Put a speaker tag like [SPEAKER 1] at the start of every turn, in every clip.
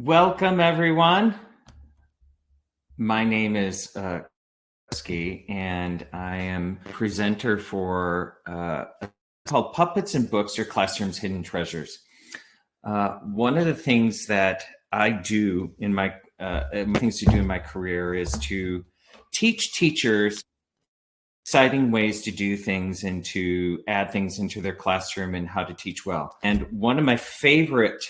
[SPEAKER 1] Welcome, everyone. My name is Cereske, and I am presenter for called Puppets and Books, Your Classroom's Hidden Treasures. One of the things that I do in my things to do in my career is to teach teachers exciting ways to do things and to add things into their classroom and how to teach well. And one of my favorite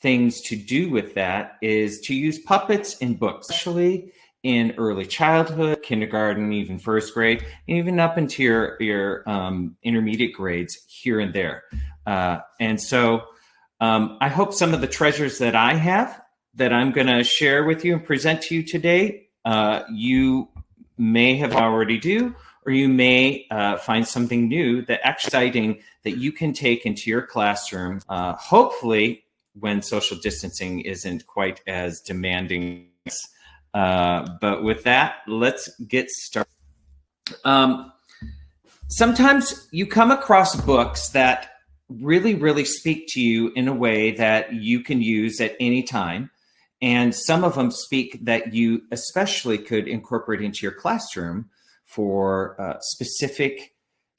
[SPEAKER 1] things to do with that is to use puppets in books, especially in early childhood, kindergarten, even first grade, even up into your intermediate grades here and there. And so I hope some of the treasures that I have that I'm going to share with you and present to you today, you may have already do, or you may find something new that exciting that you can take into your classroom, hopefully when social distancing isn't quite as demanding. But with that, let's get started. Sometimes you come across books that really speak to you in a way that you can use at any time. And some of them speak that you especially could incorporate into your classroom for specific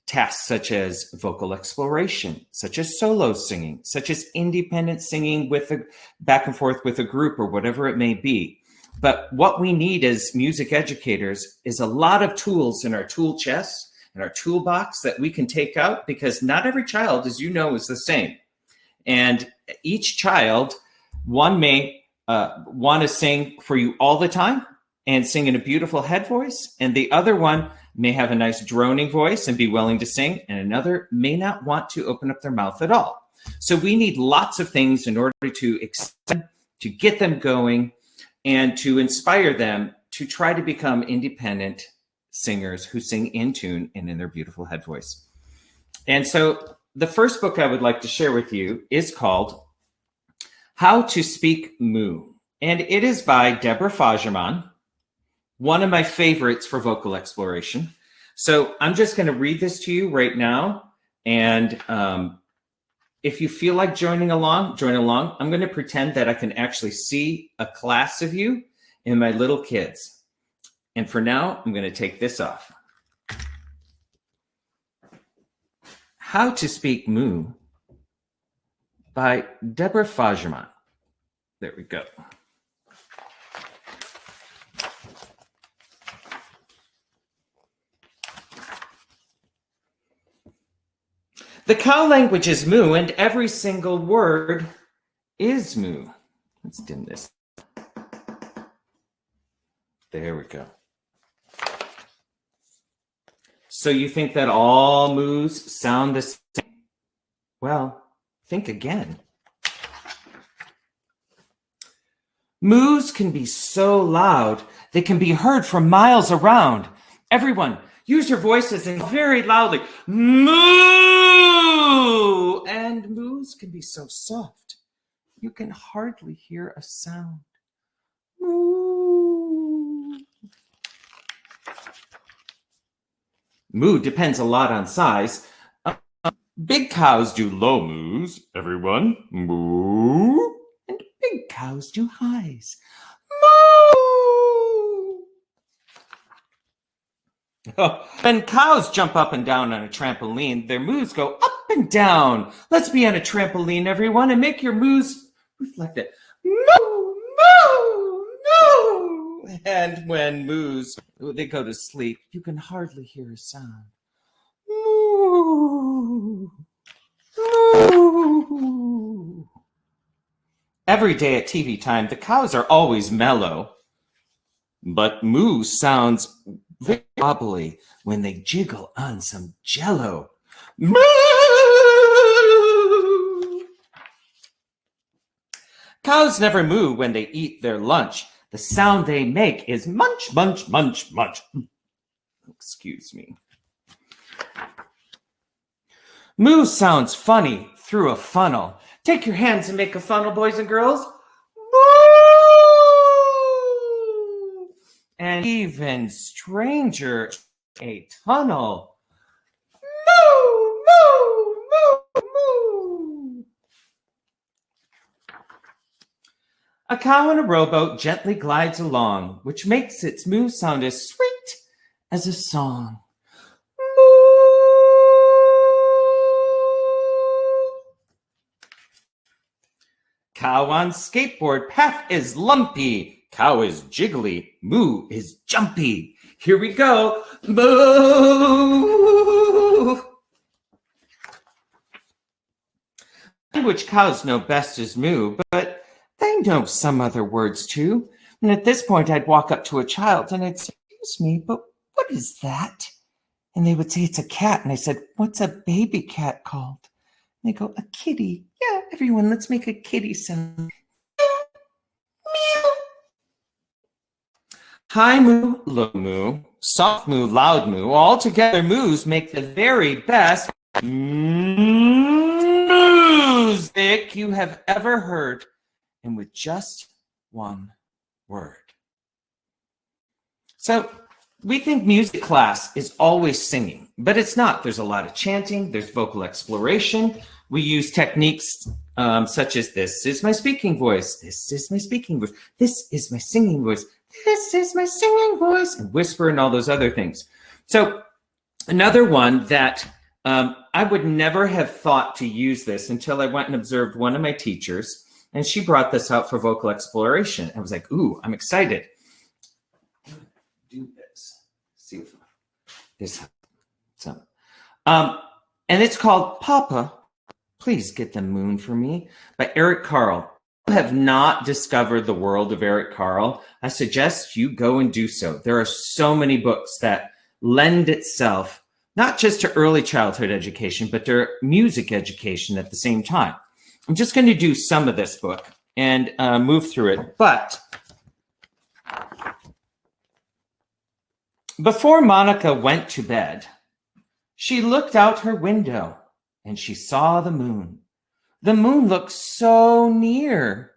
[SPEAKER 1] tasks such as vocal exploration, such as solo singing, such as independent singing with a back and forth with a group or whatever it may be. But what we need as music educators is a lot of tools in our tool chest and our toolbox that we can take out, because not every child, as you know, is the same. And each child, one may want to sing for you all the time and sing in a beautiful head voice, and the other one may have a nice droning voice and be willing to sing, and another may not want to open up their mouth at all. So we need lots of things in order to extend, to get them going, and to inspire them to try to become independent singers who sing in tune and in their beautiful head voice. And so the first book I would like to share with you is called How to Speak Moo, and it is by Deborah Fagerman, one of my favorites for vocal exploration. So I'm just going to read this to you right now. And if you feel like joining along, join along. I'm going to pretend that I can actually see a class of you and my little kids. And for now, I'm going to take this off. How to Speak Moo by Deborah Fagerman. There we go. The cow language is moo, and every single word is moo. Let's dim this. There we go. So you think that all moos sound the same? Well, think again. Moos can be so loud, they can be heard from miles around. Everyone, use your voices and very loudly. Moo! And moos can be so soft, you can hardly hear a sound. Moo. Moo depends a lot on size. Big cows do low moos, everyone. Moo. And big cows do highs. Moo. When cows jump up and down on a trampoline, their moos go up and down. Let's be on a trampoline, everyone, and make your moos reflect it. Moo, moo, moo. And when moos, they go to sleep, you can hardly hear a sound. Moo, moo. Every day at TV time, the cows are always mellow, but moo sounds very wobbly when they jiggle on some jello. Moo! Cows never moo when they eat their lunch. The sound they make is munch, munch, munch, munch. Excuse me. Moo sounds funny through a funnel. Take your hands and make a funnel, boys and girls. Moo! And even stranger, a tunnel. Moo, moo, moo, moo. A cow in a rowboat gently glides along, which makes its moo sound as sweet as a song. Cow on skateboard, path is lumpy. Cow is jiggly, moo is jumpy. Here we go. Moo! Which cows know best is moo, but they know some other words too. And at this point, I'd walk up to a child and I'd say, excuse me, but what is that? And they would say, it's a cat. And I said, what's a baby cat called? And they go, a kitty. Yeah, everyone, let's make a kitty sound. Meow. High moo, low moo, soft moo, loud moo. All together, moos make the very best music you have ever heard, and with just one word. So we think music class is always singing, but it's not. There's a lot of chanting. There's vocal exploration. We use techniques such as this is my speaking voice. This is my speaking voice. This is my singing voice. This is my singing voice, and whisper and all those other things. So another one that I would never have thought to use this until I went and observed one of my teachers, and she brought this out for vocal exploration. I was like, ooh, I'm excited. Do this. See if this. So, and it's called Papa, Please Get the Moon for Me by Eric Carle. If you have not discovered the world of Eric Carle, I suggest you go and do so. There are so many books that lend itself not just to early childhood education, but to music education at the same time. I'm just going to do some of this book and move through it. But before Monica went to bed, she looked out her window and she saw the moon. The moon looked so near.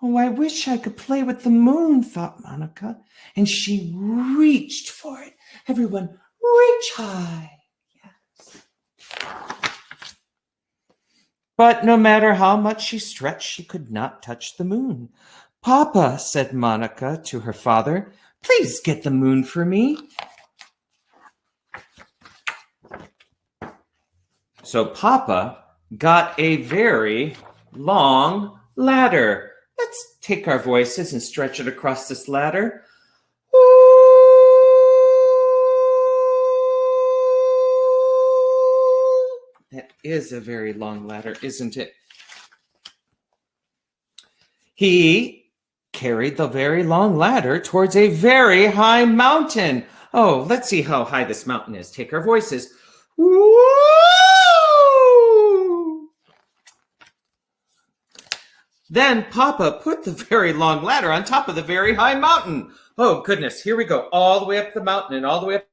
[SPEAKER 1] Oh, I wish I could play with the moon, thought Monica. And she reached for it. Everyone, reach high. Yes. But no matter how much she stretched, she could not touch the moon. Papa, said Monica to her father, please get the moon for me. So Papa got a very long ladder. Let's take our voices and stretch it across this ladder. That is a very long ladder, isn't it? He carried the very long ladder towards a very high mountain. Oh, let's see how high this mountain is. Take our voices. Woo! Then Papa put the very long ladder on top of the very high mountain. Oh, goodness. Here we go. All the way up the mountain and all the way up.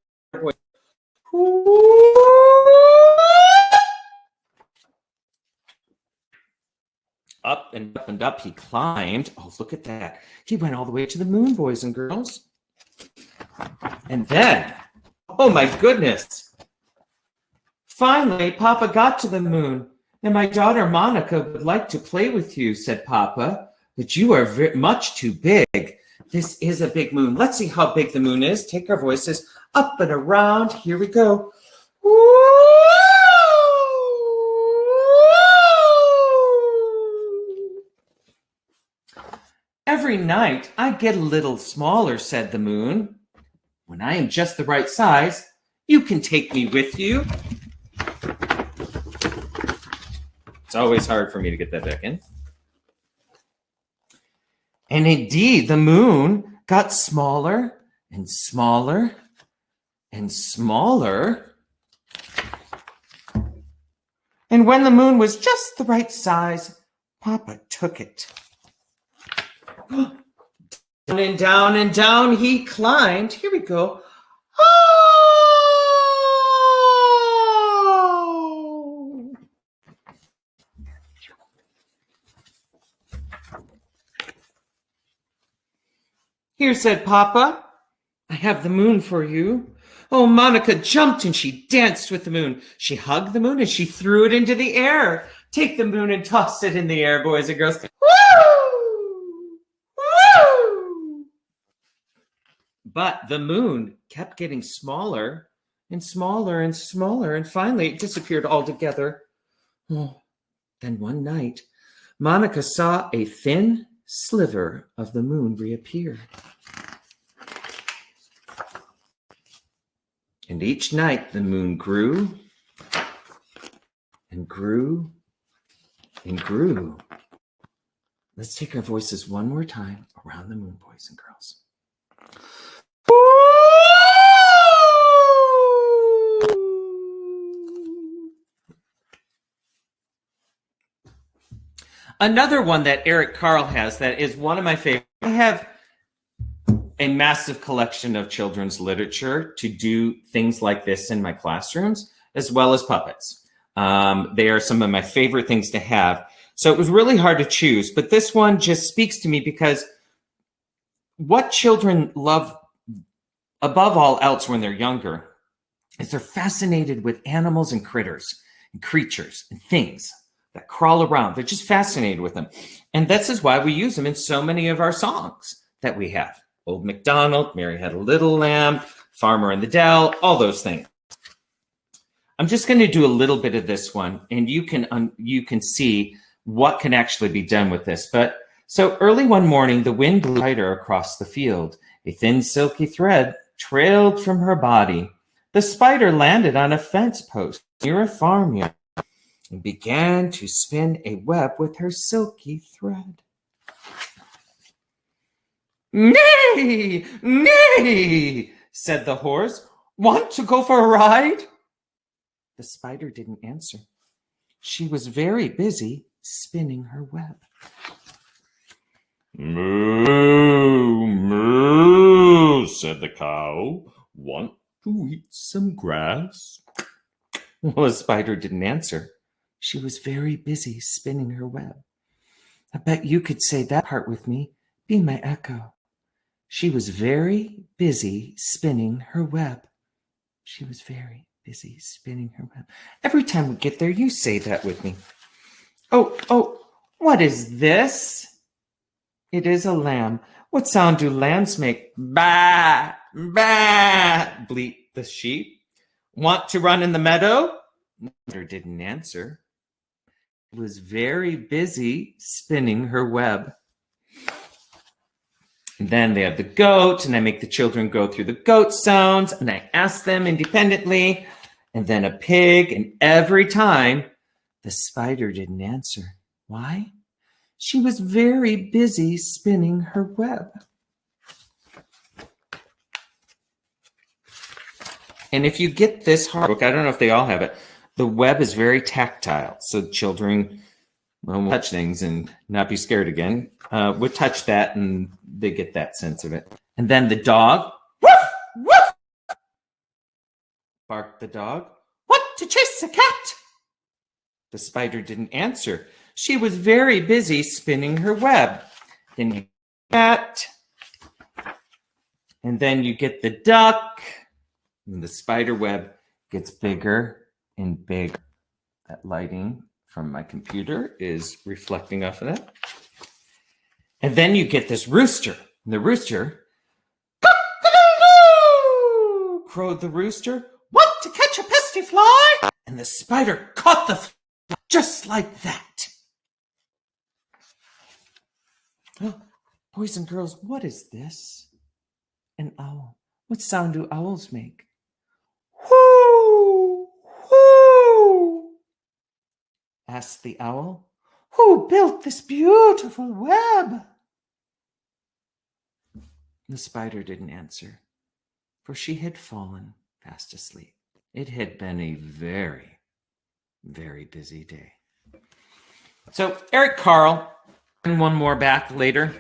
[SPEAKER 1] Up and up and up he climbed. Oh, look at that. He went all the way to the moon, boys and girls. And then, oh my goodness. Finally, Papa got to the moon. And my daughter Monica would like to play with you, said Papa, but you are much too big. This is a big moon. Let's see how big the moon is. Take our voices up and around. Here we go. Every night I get a little smaller, said the moon. When I am just the right size, you can take me with you. It's always hard for me to get that back in. And indeed, the moon got smaller and smaller and smaller. And when the moon was just the right size, Papa took it. Down and down and down he climbed. Here we go. Oh! Here, said Papa, I have the moon for you. Oh, Monica jumped and she danced with the moon. She hugged the moon and she threw it into the air. Take the moon and toss it in the air, boys and girls. Woo! But the moon kept getting smaller and smaller and smaller, and finally it disappeared altogether. Oh, then one night, Monica saw a thin sliver of the moon reappear. And each night the moon grew and grew and grew. Let's take our voices one more time around the moon, boys and girls. Another one that Eric Carle has that is one of my favorites. I have a massive collection of children's literature to do things like this in my classrooms, as well as puppets. They are some of my favorite things to have. So it was really hard to choose, but this one just speaks to me because what children love above all else when they're younger is they're fascinated with animals and critters and creatures and things that crawl around. They're just fascinated with them. And this is why we use them in so many of our songs that we have. Old MacDonald, Mary Had a Little Lamb, Farmer in the Dell, all those things. I'm just going to do a little bit of this one, and you can see what can actually be done with this. But so early one morning, the wind blew lighter across the field. A thin silky thread trailed from her body. The spider landed on a fence post near a farmyard and began to spin a web with her silky thread. "Nay, nay," said the horse. "Want to go for a ride?" The spider didn't answer. She was very busy spinning her web. "Moo, moo," said the cow. "Want to eat some grass?" Well, the spider didn't answer. She was very busy spinning her web. I bet you could say that part with me. Be my echo. She was very busy spinning her web. She was very busy spinning her web. Every time we get there, you say that with me. Oh, what is this? It is a lamb. What sound do lambs make? Bah, bah, bleat the sheep. Want to run in the meadow? Mother didn't answer. She was very busy spinning her web. And then they have the goat, and I make the children go through the goat sounds, and I ask them independently, and then a pig, and every time the spider didn't answer. Why? She was very busy spinning her web. And if you get this hard book, I don't know if they all have it, the web is very tactile, so children will touch things and not be scared again. Would touch that and they get that sense of it. And then the dog, woof, woof, barked the dog. Want to chase a cat? The spider didn't answer. She was very busy spinning her web. Then you get that. And then you get the duck. And the spider web gets bigger and bigger. That lighting from my computer is reflecting off of that. And then you get this rooster. And the rooster, cock-a-doodle-doo, crowed the rooster. Want to catch a pesky fly? And the spider caught the fly just like that. Oh, boys and girls, what is this? An owl. What sound do owls make? Whoo! Whoo! Asked the owl. Who built this beautiful web? The spider didn't answer, for she had fallen fast asleep. It had been a very, very busy day. So Eric Carle, and one more back later.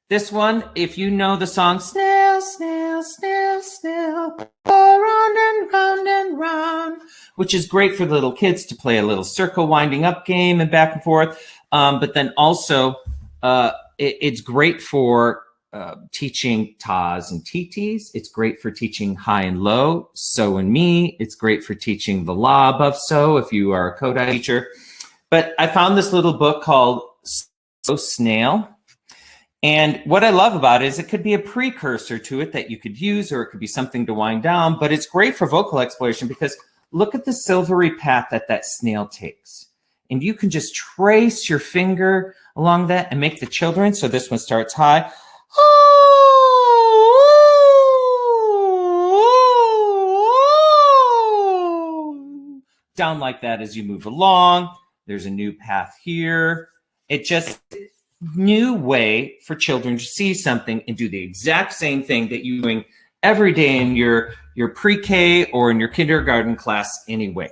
[SPEAKER 1] This one, if you know the song, Snail, Snail, Snail, Snail, go round and round and round, which is great for the little kids to play a little circle winding up game and back and forth. But then also, it's great for teaching tas and titis. It's great for teaching high and low, so and me. It's great for teaching the la above so if you are a Kodai teacher. But I found this little book called So Snail. And what I love about it is it could be a precursor to it that you could use, or it could be something to wind down, but it's great for vocal exploration because look at the silvery path that that snail takes. And you can just trace your finger along that and make the children. So this one starts high. Down like that as you move along. There's a new path here. It just new way for children to see something and do the exact same thing that you're doing every day in your pre-K or in your kindergarten class anyway.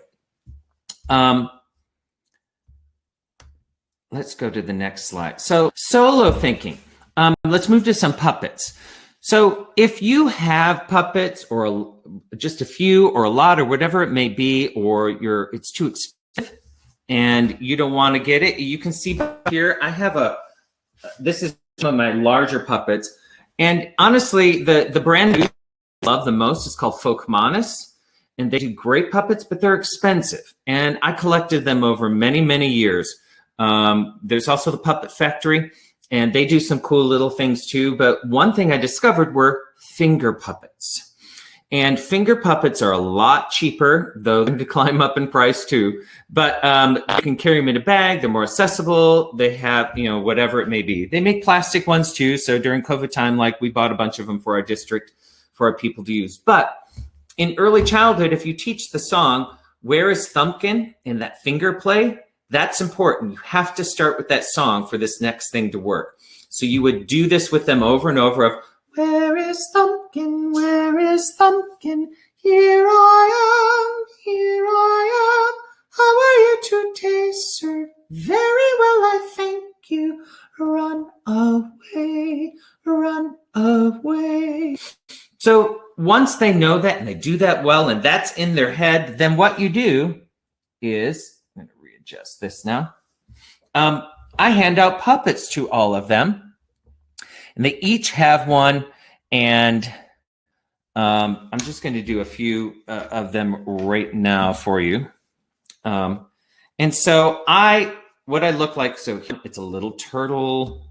[SPEAKER 1] Let's go to the next slide. So solo thinking. Let's move to some puppets. So if you have puppets or just a few or a lot or whatever it may be, or it's too expensive and you don't want to get it, you can see here, I have this is some of my larger puppets. And honestly, the brand I love the most is called Folkmanis. And they do great puppets, but they're expensive. And I collected them over many, many years. There's also the Puppet Factory, and they do some cool little things too. But one thing I discovered were finger puppets. And finger puppets are a lot cheaper, though they climb up in price too. But you can carry them in a bag. They're more accessible. They have, whatever it may be. They make plastic ones too. So during COVID time, like we bought a bunch of them for our district for our people to use. But in early childhood, if you teach the song, "Where is Thumpkin?" and that finger play, that's important. You have to start with that song for this next thing to work. So you would do this with them over and over of, "Where is Thumpkin? Where is Thumpkin? Here I am, here I am. How are you today, sir? Very well, I thank you. Run away, run away." So once they know that and they do that well and that's in their head, then what you do is, I'm going to readjust this now. I hand out puppets to all of them, and they each have one. And I'm just going to do a few of them right now for you. And so what I look like, so it's a little turtle,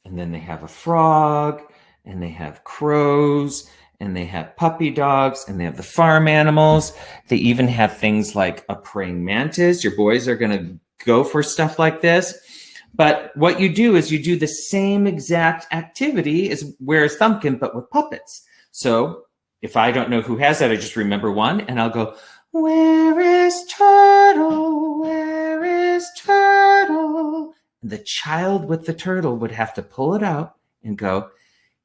[SPEAKER 1] and then they have a frog, and they have crows, and they have puppy dogs, and they have the farm animals. They even have things like a praying mantis. Your boys are going to go for stuff like this. But what you do is you do the same exact activity as Where's Thumpkin, but with puppets. So if I don't know who has that, I just remember one, and I'll go, "Where is Turtle? Where is Turtle?" And the child with the turtle would have to pull it out and go,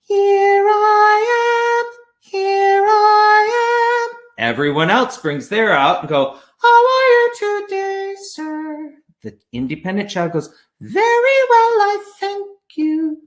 [SPEAKER 1] "Here I am, here I am." Everyone else brings their out and go, "How are you today, sir?" The independent child goes, "Very well, I thank you."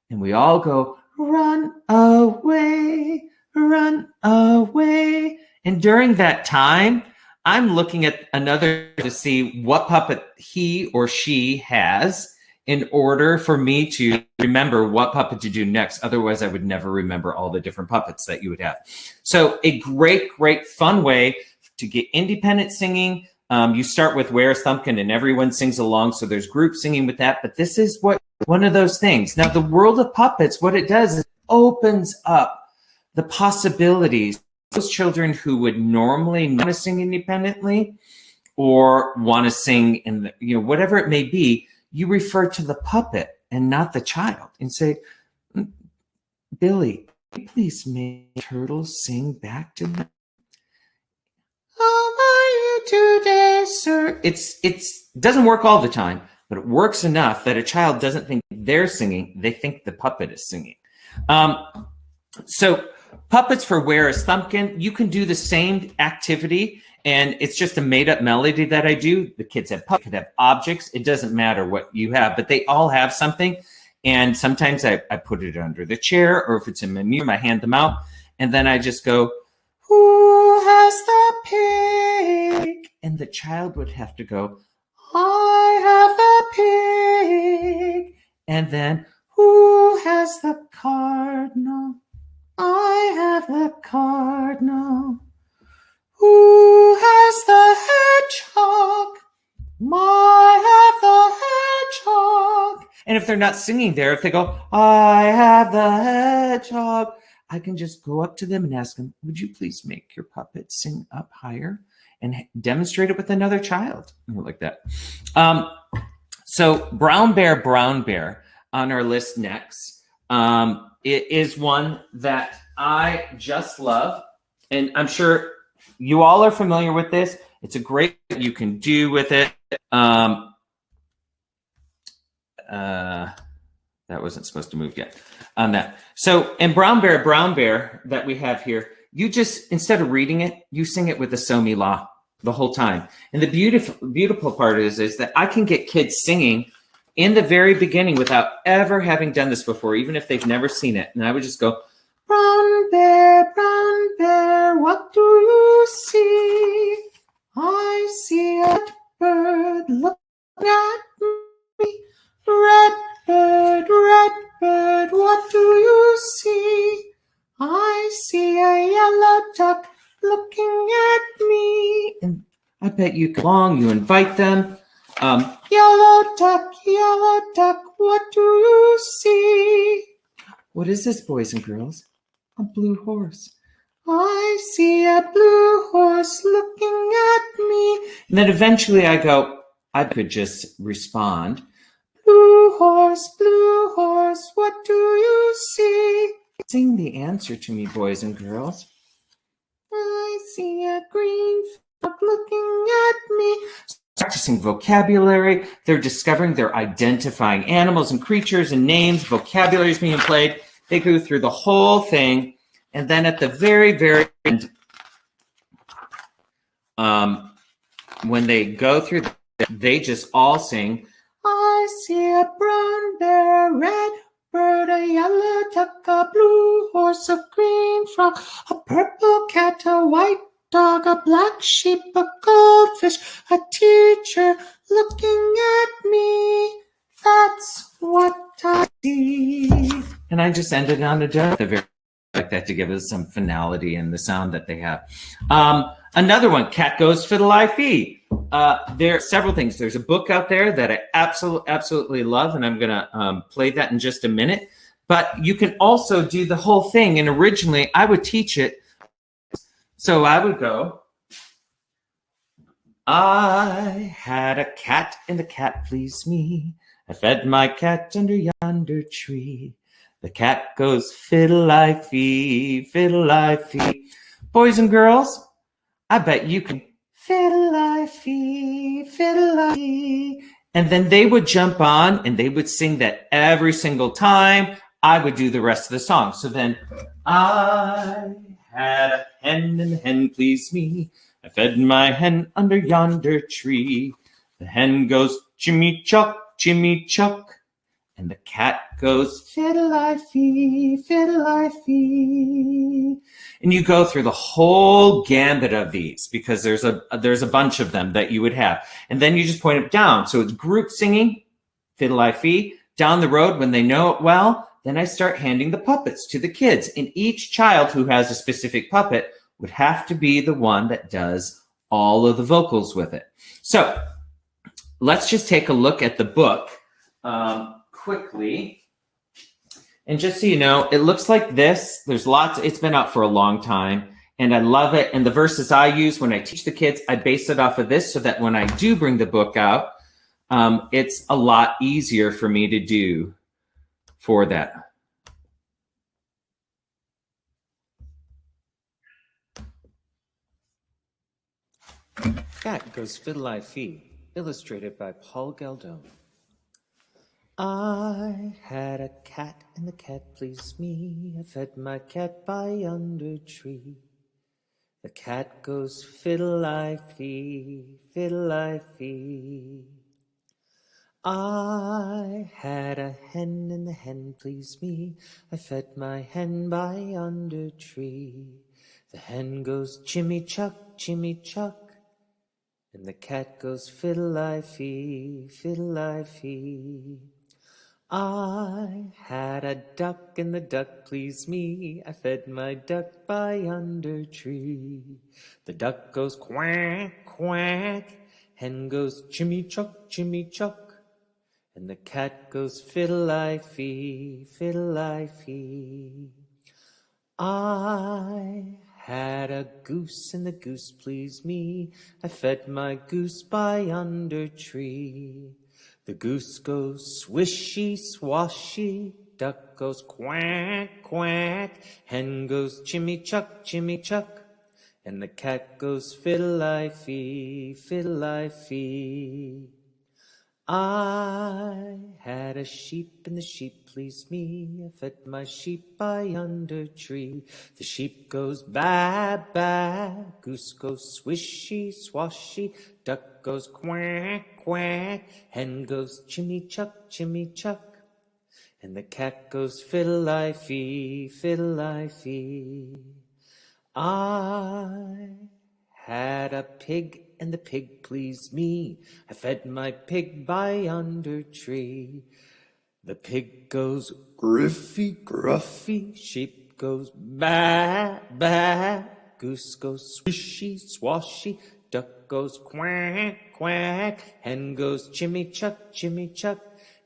[SPEAKER 1] And we all go, "Run away, run away." And during that time, I'm looking at another to see what puppet he or she has in order for me to remember what puppet to do next. Otherwise, I would never remember all the different puppets that you would have. So a great, great fun way to get independent singing. You start with Where's Thumpkin, and everyone sings along. So there's group singing with that. But this is one of those things. Now, the world of puppets, what it does is it opens up the possibilities. Those children who would normally not want to sing independently or want to sing in whatever it may be, you refer to the puppet and not the child and say, "Billy, please make turtles sing back to me. How are you today, sir?" It doesn't work all the time, but it works enough that a child doesn't think they're singing. They think the puppet is singing. So puppets for Where is Thumpkin, you can do the same activity, and it's just a made-up melody that I do. The kids have puppets, could have objects. It doesn't matter what you have, but they all have something. And sometimes I put it under the chair, or if it's in my museum, I hand them out. And then I just go, "Who has the pig?" And the child would have to go, "I have the pig." And then, "Who has the cardinal?" "I have the cardinal." "Who has the hedgehog?" "I have the hedgehog." if they're not singing there, if they go, I have the hedgehog, I can just go up to them and ask them, would you please make your puppet sing up higher and demonstrate it with another child? Like that. So brown bear on our list next. It is one that I just love. And I'm sure you all are familiar with this. It's a great thing you can do with it. That wasn't supposed to move yet on that. So in brown bear that we have here, you just, instead of reading it, you sing it with the So Me La the whole time. And the beautiful part is that I can get kids singing in the very beginning without ever having done this before, even if they've never seen it. And I would just go, brown bear, what do you see? I see a bird looking at me. Red bird, what do you see? I see a yellow duck looking at me. And I bet you invite them. Yellow duck, what do you see? What is this, boys and girls? A blue horse. I see a blue horse looking at me. And then eventually I could just respond. Blue horse, what do you see? Sing the answer to me, boys and girls. I see a green frog looking at me. Practicing vocabulary. They're discovering, they're identifying animals and creatures and names. Vocabulary is being played. They go through the whole thing. And then at the very, very end, when they go through, they just all sing, I see a brown bear, red bird, a yellow duck, a blue horse, a green frog, a purple cat, a white dog, a black sheep, a goldfish, a teacher looking at me. That's what I see. And I just ended on a joke like that to give us some finality in the sound that they have. Another one, Cat Goes Fiddle I Fee. There are several things. There's a book out there that I absolutely love, and I'm going to play that in just a minute. But you can also do the whole thing. And originally, I would teach it. So I would go, I had a cat, and the cat pleased me. I fed my cat under yonder tree. The cat goes fiddle I fee, fiddle I fee. Boys and girls, I bet you can fiddle I fee, fiddle I fee. And then they would jump on and they would sing that every single time. I would do the rest of the song. So then I had a hen and the hen pleased me. I fed my hen under yonder tree. The hen goes Jimmy Chuck, and the cat goes fiddle I fee, fiddle I fee. And you go through the whole gambit of these because there's a bunch of them that you would have. And then you just point it down. So it's group singing, fiddle I fee. Down the road, when they know it well, then I start handing the puppets to the kids. And each child who has a specific puppet would have to be the one that does all of the vocals with it. So let's just take a look at the book quickly. And just so you know, it looks like this. There's lots. It's been out for a long time, and I love it. And the verses I use when I teach the kids, I base it off of this so that when I do bring the book out, it's a lot easier for me to do for that. Cat Goes Fiddle I Fee, illustrated by Paul Galdone. I had a cat and the cat pleased me. I fed my cat by yonder tree. The cat goes fiddle I fee, fiddle I fee. I had a hen and the hen pleased me. I fed my hen by yonder tree. The hen goes Jimmy Chuck, and the cat goes fiddle I fee, fiddle I fee. I had a duck and the duck pleased me. I fed my duck by yonder tree. The duck goes quack, quack. Hen goes Jimmy Chuck, And the cat goes, Fiddle I Fee, Fiddle I Fee. I had a goose and the goose pleased me. I fed my goose by under tree. The goose goes swishy, swashy. Duck goes quack, quack. Hen goes chimmy chuck, chimmy chuck. And the cat goes, Fiddle I Fee, Fiddle I Fee. I had a sheep and the sheep pleased me. I fed my sheep by under tree. The sheep goes ba, ba. Goose goes swishy, swashy. Duck goes quack, quack. Hen goes chimmy chuck, chimmy chuck. And the cat goes, Fiddle I Fee, Fiddle I Fee. I had a pig and the pig pleased me. I fed my pig by under tree. The pig goes griffy, gruffy. Sheep goes ba, ba. Goose goes swishy, swashy. Duck goes quack, quack. Hen goes chimmy chuck, chimmy chuck.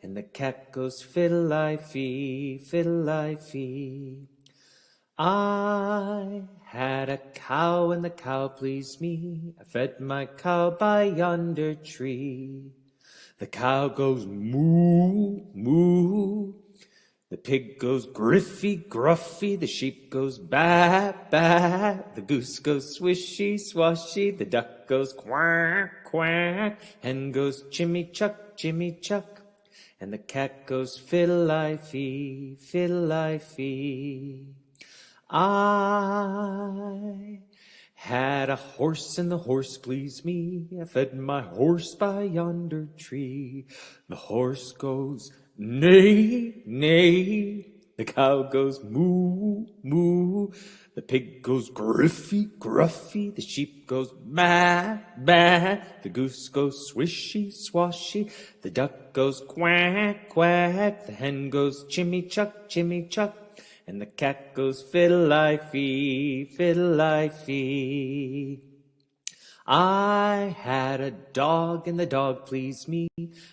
[SPEAKER 1] And the cat goes, Fiddle I Fee, Fiddle I Fee. I had a cow and the cow pleased me. I fed my cow by yonder tree. The cow goes moo, moo. The pig goes griffy, gruffy. The sheep goes ba, ba. The goose goes swishy, swashy. The duck goes quack, quack. Hen goes chimmy chuck, chimmy chuck. And the cat goes, Fiddle I Fee, Fiddle I Fee. I had a horse and the horse pleased me. I fed my horse by yonder tree. The horse goes neigh, neigh. The cow goes moo, moo. The pig goes griffy, gruffy. The sheep goes ba, ba. The goose goes swishy, swashy. The duck goes quack, quack. The hen goes chimmy chuck, chimmy chuck. And the cat goes, Fiddle I Fee, Fiddle I Fee. I had a dog and the dog pleased me.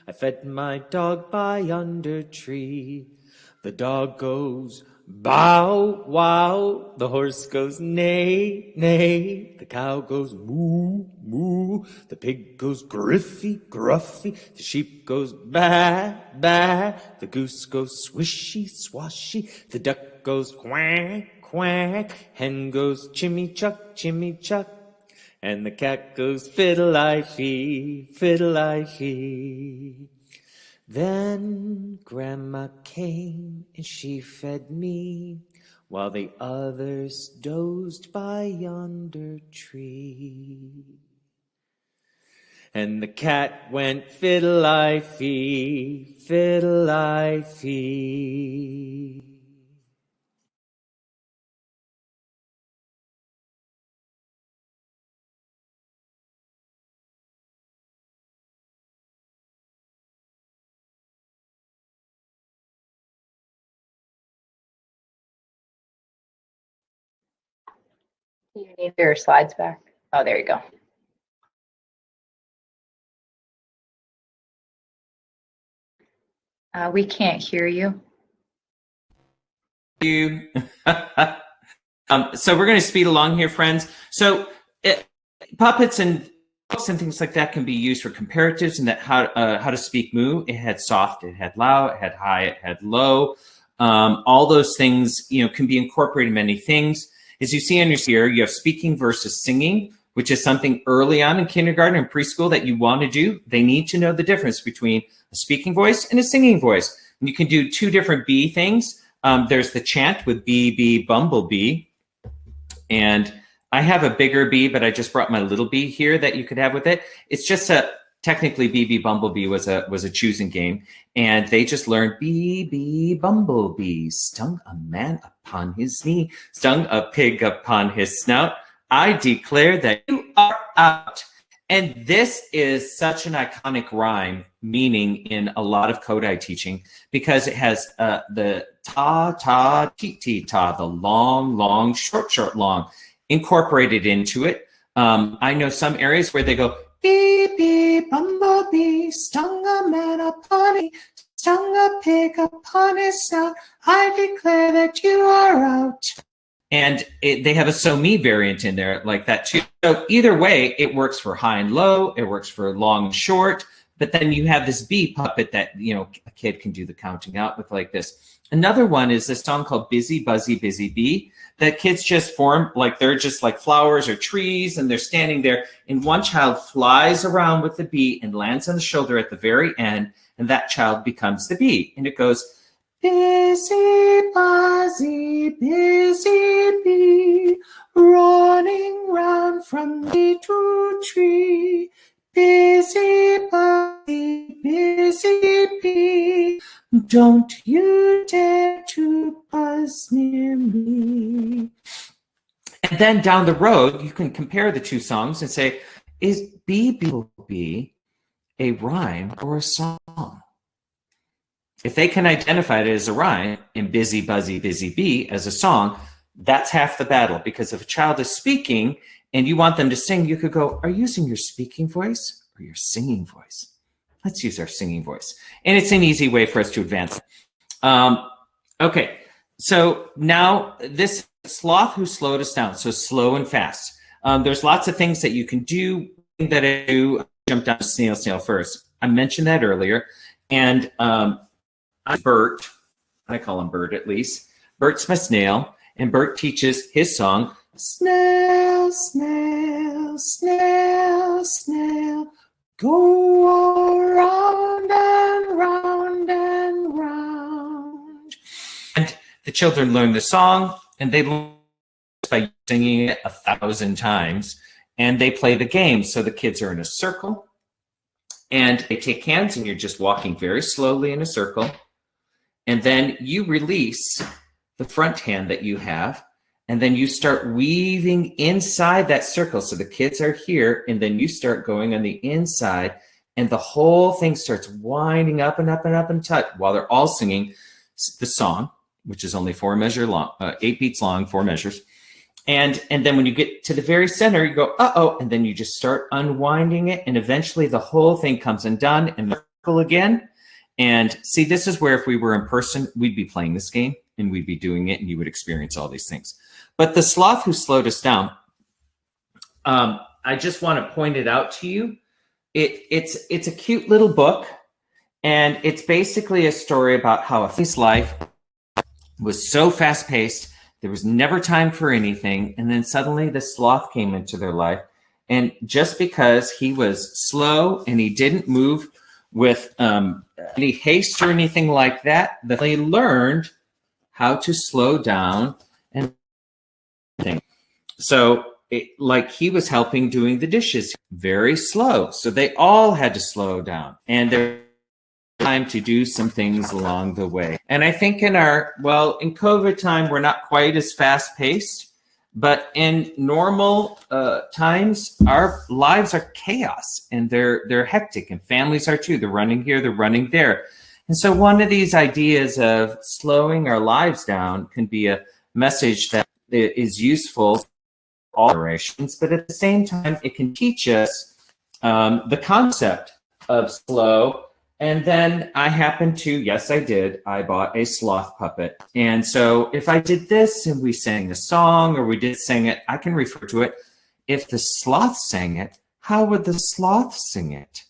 [SPEAKER 1] I fed my dog by under tree. The dog goes bow, wow. The horse goes neigh, neigh. The cow goes moo, moo. The pig goes griffy, gruffy. The sheep goes ba, ba. The goose goes swishy, swashy. The duck goes quack, quack. Hen goes chimmy chuck, chimmy chuck. And the cat goes, Fiddle I Fee, Fiddle I Fee. Then Grandma came and she fed me while the others dozed by yonder tree. And the cat went, Fiddle I Fee, Fiddle I Fee.
[SPEAKER 2] You need your slides back. Oh, there you go. We can't hear you.
[SPEAKER 1] So we're going to speed along here, friends. So puppets and books and things like that can be used for comparatives and that how to speak moo. It had soft, it had loud, it had high, it had low. All those things, can be incorporated in many things. As you see on your here, you have speaking versus singing, which is something early on in kindergarten and preschool that you want to do. They need to know the difference between a speaking voice and a singing voice. And you can do two different bee things. There's the chant with bee, bee, bumblebee. And I have a bigger bee, but I just brought my little bee here that you could have with it. It's just technically bee, bee, bumblebee was a choosing game. And they just learned bee, bee, bumblebee, stung a man upon his knee, stung a pig upon his snout. I declare that you are out. And this is such an iconic rhyme, meaning in a lot of Kodai teaching, because it has the ta, ta, ti, ti, ta, the long, long, short, short, long, incorporated into it. I know some areas where they go Bee, bee, bumblebee, stung a man upon me, stung a pig upon his snout. I declare that you are out. And they have a so me variant in there like that too. So either way, it works for high and low. It works for long and short. But then you have this bee puppet that, a kid can do the counting out with like this. Another one is a song called Busy, Buzzy, Busy Bee that kids just form like they're just like flowers or trees and they're standing there. And one child flies around with the bee and lands on the shoulder at the very end. And that child becomes the bee. And it goes, busy, buzzy, busy bee, running round from tree to tree. Busy, buzzy, busy bee, don't you dare to buzz near me. And then down the road, you can compare the two songs and say, is Bee Bee a rhyme or a song? If they can identify it as a rhyme and Busy, Buzzy, Busy Bee as a song, that's half the battle. Because if a child is speaking and you want them to sing, you could go, are you using your speaking voice or your singing voice? Let's use our singing voice. And it's an easy way for us to advance. Okay, so now this Sloth who slowed us down, so slow and fast. There's lots of things that you can do that I do. Jump down to snail first. I mentioned that earlier. And Bert, I call him Bert at least. Bert's my snail, and Bert teaches his song, snail, snail, snail, snail, go around and round and round. And the children learn the song, and they learn by singing it 1,000 times, and they play the game. So the kids are in a circle, and they take hands, and you're just walking very slowly in a circle. And then you release the front hand that you have, and then you start weaving inside that circle. So the kids are here, and then you start going on the inside, and the whole thing starts winding up and up and up and tight while they're all singing the song, which is only 4 measures long, 8 beats long, 4 measures. And then when you get to the very center, you go, uh-oh, and then you just start unwinding it, and eventually the whole thing comes undone and circle again. And see, this is where if we were in person, we'd be playing this game and we'd be doing it and you would experience all these things. But the Sloth who slowed us down, I just want to point it out to you. It's a cute little book, and it's basically a story about how his life was so fast-paced, there was never time for anything, and then suddenly the sloth came into their life. And just because he was slow and he didn't move with any haste or anything like that, they learned how to slow down and think. So like he was helping doing the dishes, very slow. So they all had to slow down, and there was time to do some things along the way. And I think in COVID time, we're not quite as fast paced, but in normal times, our lives are chaos and they're hectic, and families are too. They're running here, they're running there. And so one of these ideas of slowing our lives down can be a message that is useful for all generations, but at the same time, it can teach us the concept of slow. And then I happened to, yes, I did. I bought a sloth puppet. And so if I did this and we sang a song or we did sing it, I can refer to it. If the sloth sang it, how would the sloth sing it?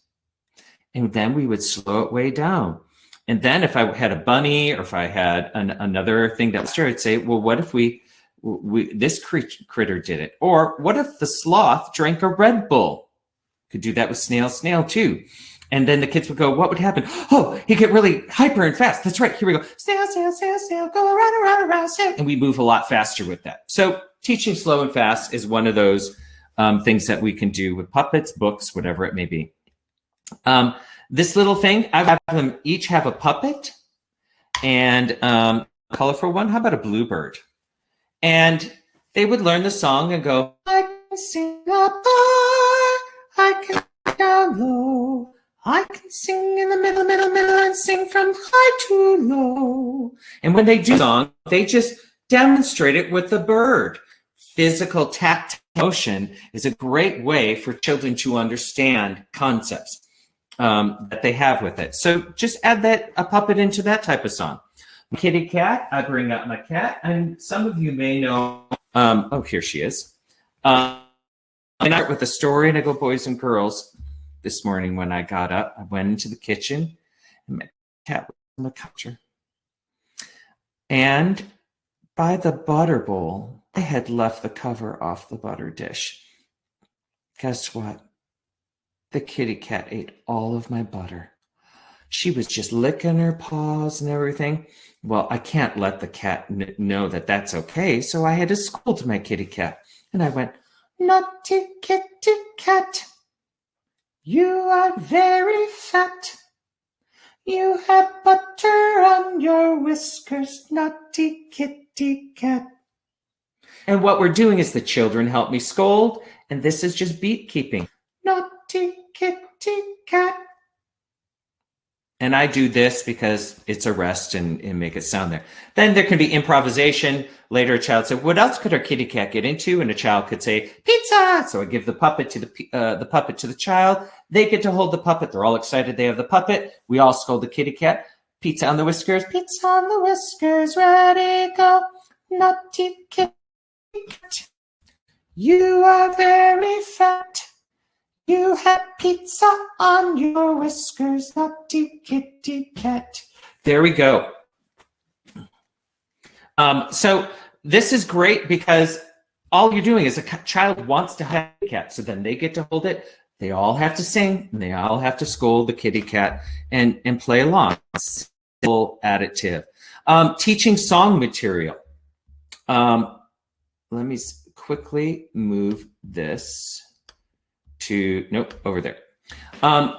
[SPEAKER 1] And then we would slow it way down. And then if I had a bunny or if I had another thing that was true, I'd say, well, what if this critter did it? Or what if the sloth drank a Red Bull? Could do that with snail too. And then the kids would go, what would happen? Oh, he'd get really hyper and fast. That's right. Here we go. Snail, snail, snail, snail, go around, around, around, snail. And we move a lot faster with that. So teaching slow and fast is one of those things that we can do with puppets, books, whatever it may be. This little thing, I have them each have a puppet and a colorful one. How about a bluebird? And they would learn the song and go, I can sing up high, I can sing down low. I can sing in the middle, and sing from high to low. And when they do the song, they just demonstrate it with the bird. Physical tactile motion is a great way for children to understand concepts that they have with it. So just add a puppet into that type of song. Kitty cat, I bring up my cat, and some of you may know, oh, here she is. And I start with a story, and I go, boys and girls. This morning when I got up, I went into the kitchen, and my cat was on the counter. And by the butter bowl, I had left the cover off the butter dish. Guess what? The kitty cat ate all of my butter. She was just licking her paws and everything. Well, I can't let the cat know that that's okay, so I had to scold my kitty cat. And I went, naughty kitty cat, you are very fat. You have butter on your whiskers, naughty kitty cat. And what we're doing is the children help me scold, and this is just beat keeping. Naughty kitty cat. And I do this because it's a rest and make it sound there. Then there can be improvisation. Later, a child said, what else could our kitty cat get into? And a child could say, pizza. So I give the puppet to the puppet to the child. They get to hold the puppet. They're all excited. They have the puppet. We all scold the kitty cat. Pizza on the whiskers. Pizza on the whiskers. Ready, go. Naughty kitty cat. You are very fat. You had pizza on your whiskers, naughty kitty cat. There we go. So this is great because all you're doing is a child wants to have a cat, so then they get to hold it. They all have to sing, and they all have to scold the kitty cat and play along. Simple additive. Teaching song material. Let me quickly move this to, nope, over there.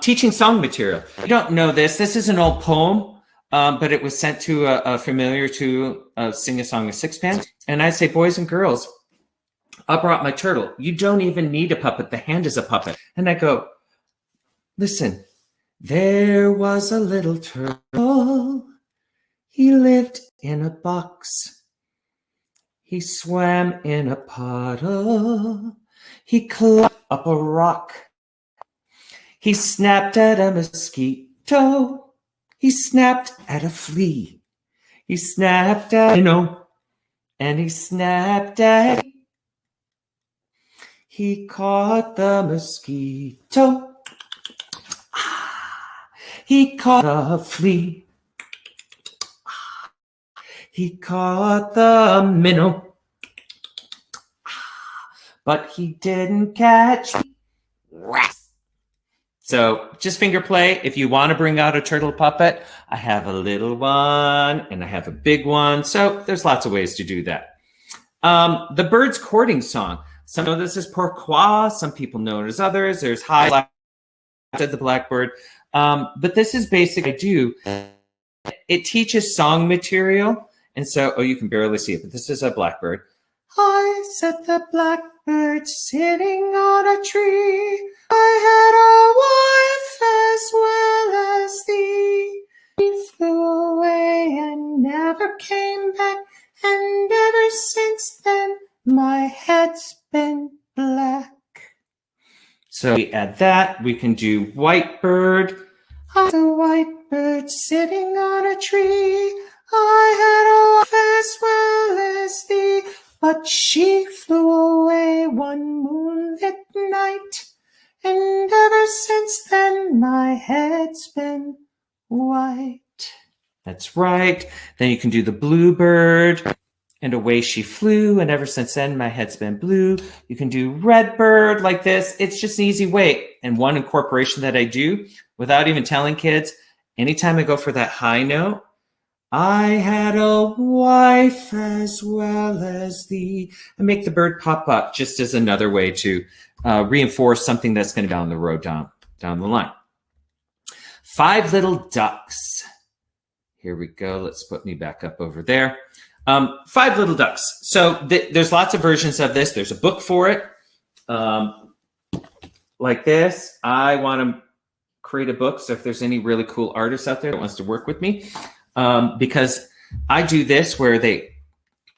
[SPEAKER 1] Teaching song material. You don't know this. This is an old poem, but it was sent to a familiar to sing a song of sixpence. And I say, boys and girls, I brought my turtle. You don't even need a puppet. The hand is a puppet. And I go, listen, there was a little turtle. He lived in a box. He swam in a puddle. He climbed up a rock. He snapped at a mosquito. He snapped at a flea. He snapped at and he snapped at. He caught the mosquito. He caught a flea. He caught the minnow. But he didn't catch me. So just finger play. If you want to bring out a turtle puppet, I have a little one and I have a big one. So there's lots of ways to do that. The bird's courting song. Some know this as pourquoi. Some people know it as others. There's hi, black, said the blackbird. But this is basic. I do. It teaches song material. And so, oh, you can barely see it, but this is a blackbird. I said the blackbird sitting on a tree. I had a wife as well as thee. He flew away and never came back. And ever since then, my head's been black. So we add that. We can do white bird. I was a white bird sitting on a tree. I had a wife as well as thee, but she flew away one moonlit night, and ever since then my head's been white. That's right. Then you can do the bluebird, and away she flew, and ever since then my head's been blue. You can do red bird like this. It's just an easy way. And one incorporation that I do without even telling kids, anytime I go for that high note, I had a wife as well as thee. I make the bird pop up just as another way to reinforce something that's going to be down the road, down the line. 5 little ducks. Here we go. Let's put me back up over there. 5 little ducks. So there's lots of versions of this. There's a book for it. Like this. I want to create a book. So if there's any really cool artists out there that wants to work with me, because I do this where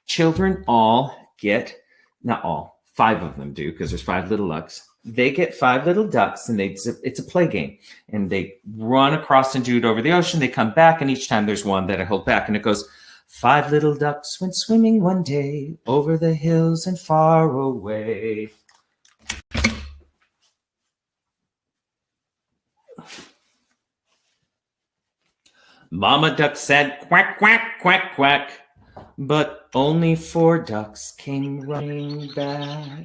[SPEAKER 1] children all get, not all, 5 of them do, because there's 5 little ducks. They get 5 little ducks, and it's a play game. And they run across and do it over the ocean. They come back, and each time there's one that I hold back, and it goes, 5 little ducks went swimming one day over the hills and far away. Mama duck said, quack, quack, quack, quack, but only 4 ducks came running back.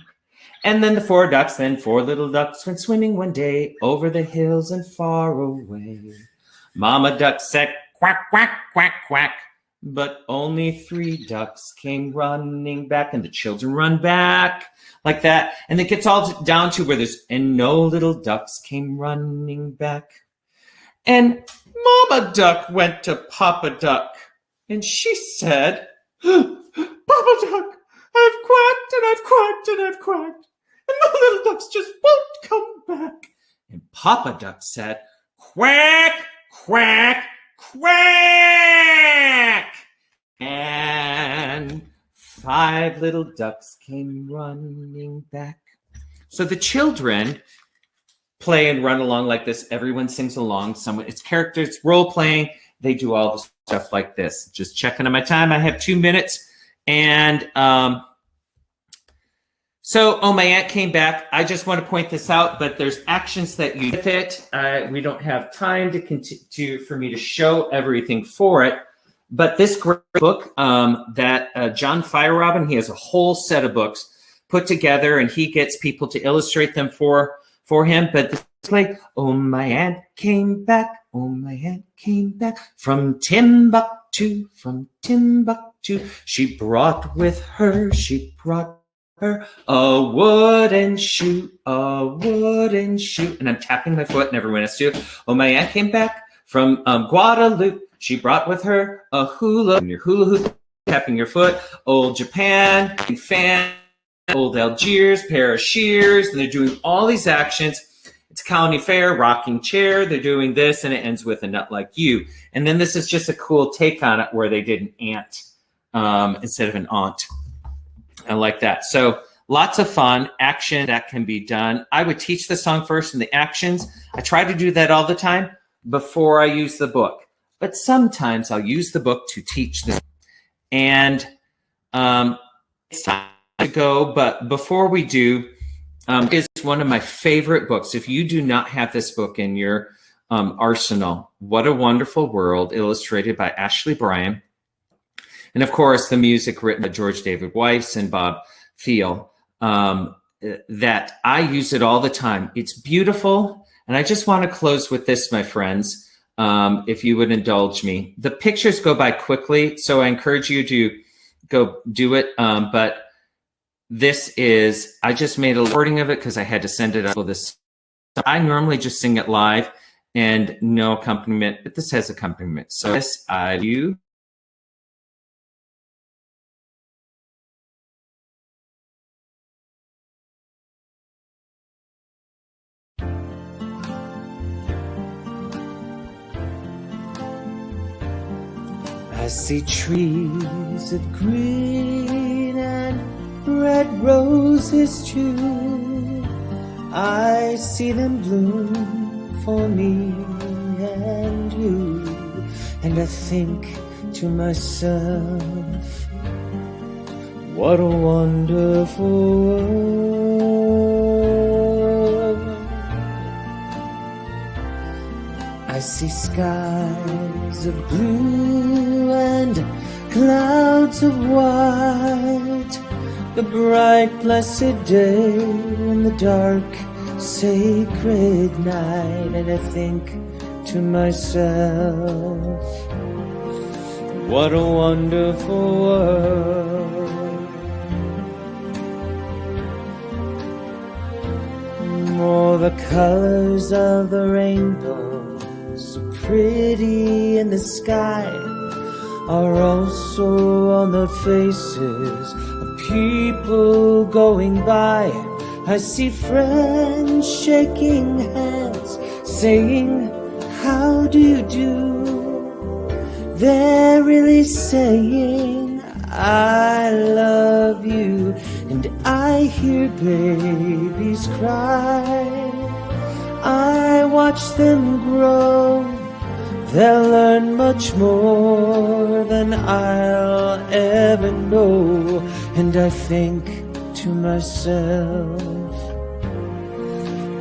[SPEAKER 1] And then the 4 ducks, then 4 little ducks went swimming one day over the hills and far away. Mama duck said, quack, quack, quack, quack, but only 3 ducks came running back. And the children run back like that. And it gets all down to where and no little ducks came running back. And Mama Duck went to Papa Duck, and she said, Papa Duck, I've quacked and I've quacked and I've quacked, and the little ducks just won't come back. And Papa Duck said, quack, quack, quack. And 5 little ducks came running back. So the children play and run along like this. Everyone sings along. It's characters, role playing. They do all the stuff like this. Just checking on my time. I have 2 minutes. And so, my aunt came back. I just want to point this out, but there's actions that you with it. We don't have time for me to show everything for it. But this great book that John Firerobin, he has a whole set of books put together, and he gets people to illustrate them for him. But this like, oh, my aunt came back. Oh, my aunt came back from Timbuktu, She brought her a wooden shoe, And I'm tapping my foot, and everyone has to. Oh, my aunt came back from Guadalupe. She brought with her a hula. And your hula hoop, tapping your foot. Old Japan, fan. Old Algiers, pair of shears, and they're doing all these actions. It's county fair, rocking chair. They're doing this, and it ends with a nut like you. And then this is just a cool take on it, where they did an ant instead of an aunt. I like that. So lots of fun action that can be done. I would teach the song first and the actions. I try to do that all the time before I use the book. But sometimes I'll use the book to teach this. And it's time to go, but before we do, is one of my favorite books. If you do not have this book in your arsenal, What a Wonderful World, illustrated by Ashley Bryan, and of course the music written by George David Weiss and Bob Thiel. That I use it all the time. It's beautiful, and I just want to close with this, my friends. If you would indulge me, the pictures go by quickly, so I encourage you to go do it. But this is, I just made a recording of it because I had to send it out. I normally just sing it live and no accompaniment, but this has accompaniment. So this I do. I see trees of green and red roses too. I see them bloom for me and you. And I think to myself, what a wonderful world. I see skies of blue and clouds of white, the bright blessed day and the dark sacred night. And I think to myself, what a wonderful world. All the colors of the rainbow, so pretty in the sky, are also on the faces of people going by. I see friends shaking hands, saying, how do you do? They're really saying, I love you. and I hear babies cry. I watch them grow. They'll learn much more than I'll ever know. And I think to myself,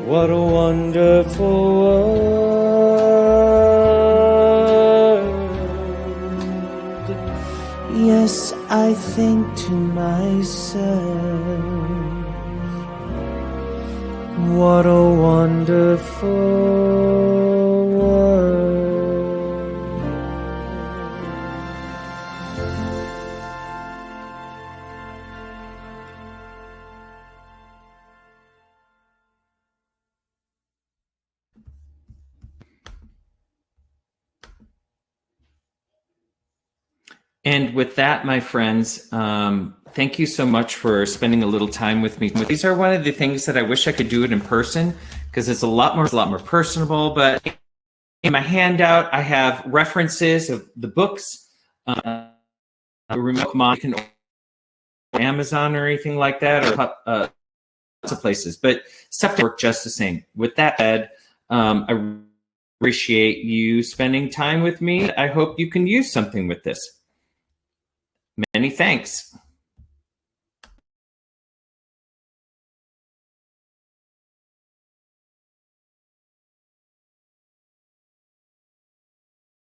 [SPEAKER 1] what a wonderful world. Yes, I think to myself, what a wonderful world. And with that, my friends, thank you so much for spending a little time with me. These are one of the things that I wish I could do it in person, because it's a lot more personable. But in my handout, I have references of the books, remote can Amazon or anything like that, or lots of places. But stuff to work just the same. With that said, I appreciate you spending time with me. I hope you can use something with this. Many thanks.